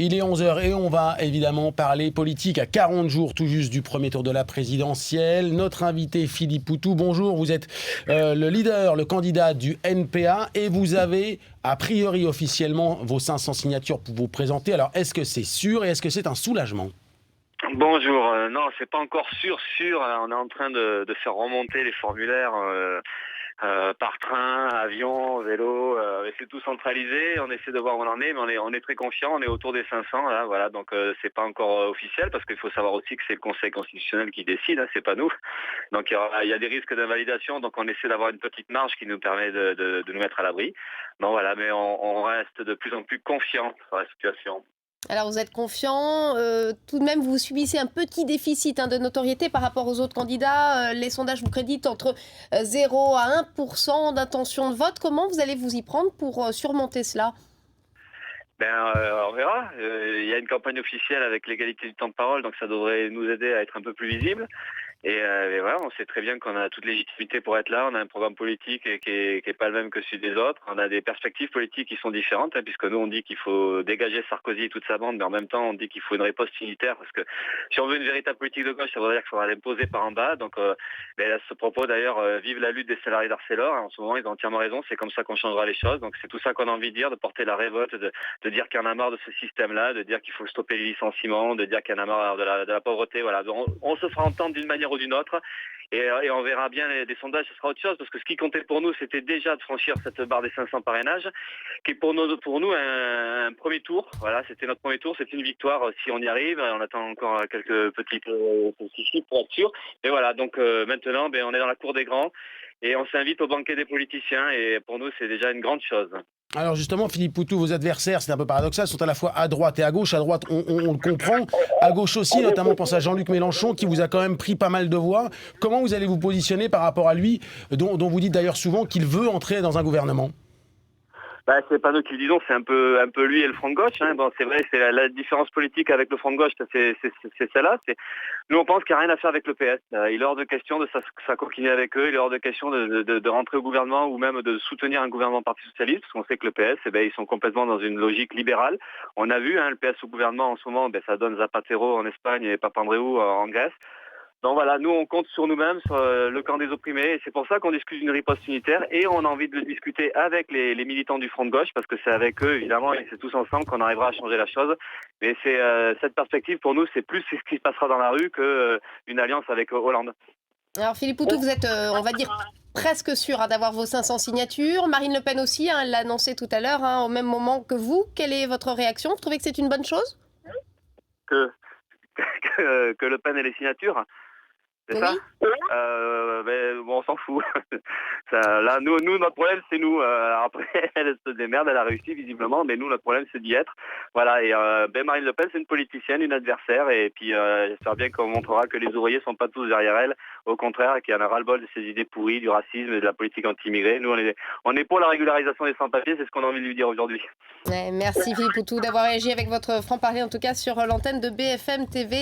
Il est 11 heures et on va évidemment parler politique à 40 jours tout juste du premier tour de la présidentielle. Notre invité Philippe Poutou, bonjour, vous êtes le leader, le candidat du NPA et vous avez a priori officiellement vos 500 signatures pour vous présenter. Alors est-ce que c'est sûr et est-ce que c'est un soulagement ? Bonjour, non, c'est pas encore sûr. On est en train de faire remonter les formulaires par train, avion, vélo, c'est tout centralisé. On essaie de voir où on en est, mais on est très confiant. On est autour des 500, là, voilà. Donc c'est pas encore officiel parce qu'il faut savoir aussi que c'est le Conseil constitutionnel qui décide, hein, c'est pas nous. Donc il y a des risques d'invalidation. Donc on essaie d'avoir une petite marge qui nous permet de nous mettre à l'abri. Donc voilà, mais on reste de plus en plus confiant sur la situation. Alors vous êtes confiant, tout de même vous subissez un petit déficit de notoriété par rapport aux autres candidats. Les sondages vous créditent entre 0 à 1% d'intention de vote. Comment vous allez vous y prendre pour surmonter cela ? On verra. Il y a une campagne officielle avec l'égalité du temps de parole, donc ça devrait nous aider à être un peu plus visible. Et voilà, on sait très bien qu'on a toute légitimité pour être là. On a un programme politique qui est pas le même que celui des autres. On a des perspectives politiques qui sont différentes, hein, puisque nous on dit qu'il faut dégager Sarkozy et toute sa bande, mais en même temps on dit qu'il faut une riposte unitaire, parce que si on veut une véritable politique de gauche, ça veut dire qu'il faudra l'imposer par en bas. Donc à ce propos d'ailleurs, vive la lutte des salariés d'Arcelor. En ce moment ils ont entièrement raison. C'est comme ça qu'on changera les choses. Donc c'est tout ça qu'on a envie de dire, de porter la révolte, de dire qu'il y en a marre de ce système-là, de dire qu'il faut stopper les licenciements, de dire qu'il y en a marre de la pauvreté. Voilà, donc, on se fera entendre d'une manière ou d'une autre. Et on verra bien des sondages, ce sera autre chose, parce que ce qui comptait pour nous, c'était déjà de franchir cette barre des 500 parrainages, qui est pour nous un premier tour. Voilà, c'était notre premier tour, c'est une victoire si on y arrive. On attend encore quelques petits soucis pour être sûr. Et voilà, donc maintenant, on est dans la cour des grands et on s'invite au banquet des politiciens. Et pour nous, c'est déjà une grande chose. Alors justement, Philippe Poutou, vos adversaires, c'est un peu paradoxal, sont à la fois à droite et à gauche. À droite, on le comprend. À gauche aussi, notamment, on pense à Jean-Luc Mélenchon, qui vous a quand même pris pas mal de voix. Comment vous allez vous positionner par rapport à lui, dont vous dites d'ailleurs souvent qu'il veut entrer dans un gouvernement ? C'est pas nous qui le disons, c'est un peu lui et le Front de gauche. Hein. Bon, c'est vrai, c'est la différence politique avec le Front de gauche, c'est celle-là. Nous, on pense qu'il n'y a rien à faire avec le PS. Il est hors de question de s'acoquiner avec eux, il est hors de question de rentrer au gouvernement ou même de soutenir un gouvernement Parti Socialiste, parce qu'on sait que le PS, ils sont complètement dans une logique libérale. On a vu le PS au gouvernement en ce moment, ça donne Zapatero en Espagne et Papandreou en Grèce. Donc voilà, nous on compte sur nous-mêmes, sur le camp des opprimés, et c'est pour ça qu'on discute d'une riposte unitaire, et on a envie de le discuter avec les militants du Front de gauche, parce que c'est avec eux, évidemment, et c'est tous ensemble qu'on arrivera à changer la chose. Mais c'est cette perspective, pour nous, c'est plus ce qui se passera dans la rue qu'une alliance avec Hollande. Alors Philippe Poutou, vous êtes, on va dire, presque sûr d'avoir vos 500 signatures. Marine Le Pen aussi, elle l'a annoncé tout à l'heure, au même moment que vous. Quelle est votre réaction ? Vous trouvez que c'est une bonne chose ? Que Le Pen ait les signatures ? C'est oui. Ça on s'en fout. Là, nous, notre problème, c'est nous. Après, elle se démerde, elle a réussi visiblement, mais nous, notre problème, c'est d'y être. Voilà, et Marine Le Pen, c'est une politicienne, une adversaire, et puis j'espère bien qu'on montrera que les ouvriers sont pas tous derrière elle, au contraire, et qu'il y en a ras-le-bol de ces idées pourries, du racisme et de la politique anti-immigrée. Nous, on est pour la régularisation des sans-papiers, c'est ce qu'on a envie de lui dire aujourd'hui. Ouais, merci Philippe Poutou d'avoir réagi avec votre franc-parler, en tout cas sur l'antenne de BFM TV.